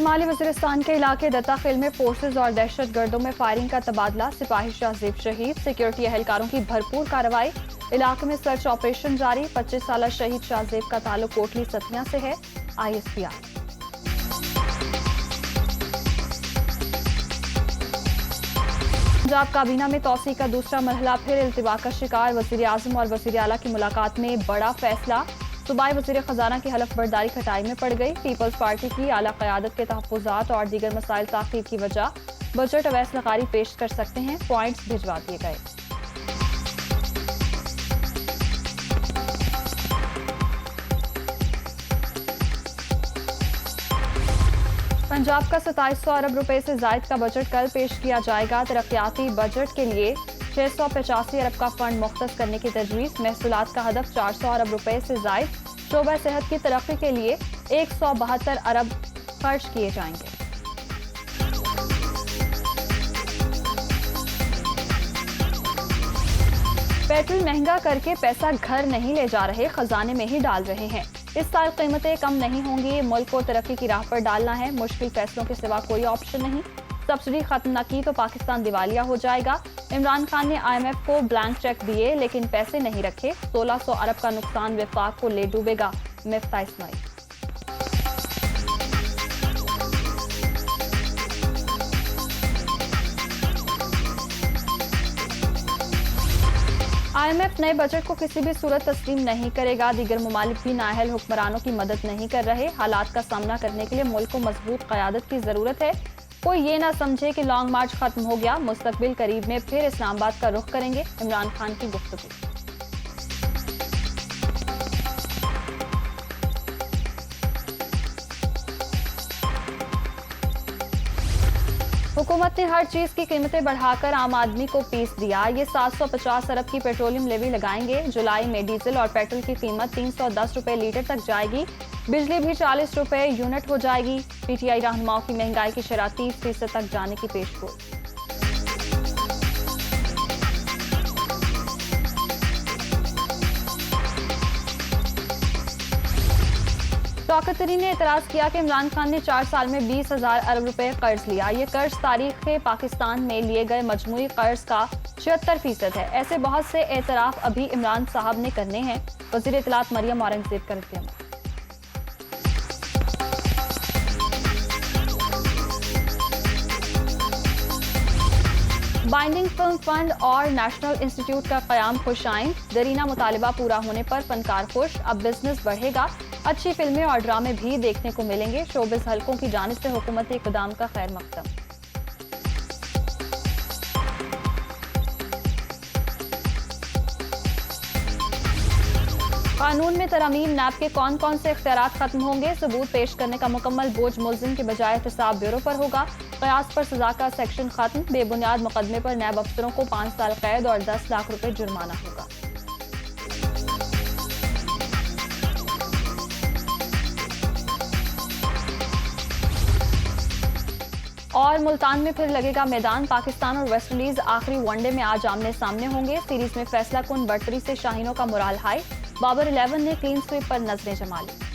शुमाली वज़ीरिस्तान के इलाके दत्ताखेल में फोर्सेज और दहशत गर्दों में फायरिंग का तबादला, सिपाही शाहजेब शहीद, सिक्योरिटी एहलकारों की भरपूर कार्रवाई, इलाके में सर्च ऑपरेशन जारी। 25 साल शहीद शाहजेब का ताल्लुक कोटली सतिया से है। ISPR। पंजाब काबीना में तौसी का दूसरा मरहला फिर इल्तिवा का शिकार। वज़ीर आज़म और वज़ीर आला की मुलाकात में बड़ा फैसला। सूबाई वज़ीर खजाना की हलफ बर्दारी खटाई में पड़ गई। पीपल्स पार्टी की आला क़यादत के तहफ़्फ़ुज़ात और दीगर मसाइल ताख़ीर की वजह। बजट अवैस लगारी पेश कर सकते हैं, पॉइंट्स भिजवा दिए गए। पंजाब का 2700 अरब रुपए से जायद का बजट कल पेश किया जाएगा। तरक्याती बजट के लिए 685 अरब का फंड मुख्तस करने की तजवीज़। महसूलात का हदफ 400 अरब रुपए से जायद। शोबा सेहत की तरक्की के लिए 172 अरब खर्च किए जाएंगे। पेट्रोल महंगा करके पैसा घर नहीं ले जा रहे, खजाने में ही डाल रहे हैं। इस साल कीमतें कम नहीं होंगी। मुल्क को तरक्की की राह पर डालना है, मुश्किल फैसलों के सिवा कोई ऑप्शन नहीं। सब्सिडी खत्म न की तो पाकिस्तान दिवालिया हो जाएगा। इमरान खान ने IMF को ब्लैंक चेक दिए लेकिन पैसे नहीं रखे। 1600 अरब का नुकसान विफाक को ले डूबेगा। मिफ्ता इस्माइल। IMF नए बजट को किसी भी सूरत तस्लीम नहीं करेगा। दीगर ममालिक भी नाअहल हुक्मरानों की मदद नहीं कर रहे। हालात का सामना करने के लिए मुल्क को मजबूत क़यादत की जरूरत है। कोई ये ना समझे कि लॉन्ग मार्च खत्म हो गया। मुस्तकबिल करीब में फिर इस्लामाबाद का रुख करेंगे। इमरान खान की गुफ्तगू। हुकूमत ने हर चीज की कीमतें बढ़ाकर आम आदमी को पीस दिया। ये 750 अरब की पेट्रोलियम लेवी लगाएंगे। जुलाई में डीजल और पेट्रोल की कीमत 310 रुपए लीटर तक जाएगी। बिजली भी 40 रुपए यूनिट हो जाएगी। PTI रहनुमाओं की महंगाई की शरह 30% तक जाने की पेशगोई। शौकत तरीन ने एतराज किया कि इमरान खान ने 4 साल में 20,000 अरब रुपए कर्ज लिया। ये कर्ज तारीख पाकिस्तान में लिए गए मजमूई कर्ज का 76% है। ऐसे बहुत से एतराफ अभी इमरान साहब ने करने हैं। वज़ीर इत्तलात मरियम औरंगज़ेब का रद्द-ए-अमल। बाइंडिंग फिल्म फंड और नेशनल इंस्टीट्यूट का क़याम खुशाइन। दरीना मुतालिबा पूरा होने पर फनकार खुश। अब बिजनेस बढ़ेगा। अच्छी फिल्में और ड्रामे भी देखने को मिलेंगे। शोबिस हलकों की जानिब से हुकूमती इक़दाम का खैर मकदम। कानून में तरमीम। नैब के कौन कौन से इख्तियारात खत्म होंगे। सबूत पेश करने का मुकम्मल बोझ मुल्जिम के बजाय एहतसाब ब्यूरो पर होगा। क़यास पर सजा का सेक्शन खत्म। बेबुनियाद मुकदमे पर नैब अफसरों को 5 साल कैद और 10 लाख रुपए जुर्माना होगा। और मुल्तान में फिर लगेगा मैदान। पाकिस्तान और वेस्ट इंडीज आखिरी वनडे में आज आमने सामने होंगे। सीरीज में फैसला कुन बढ़तरी से शाहीनों का मोराल हाई। बाबर 11 ने क्लीन स्वीप पर नजरें जमा ली।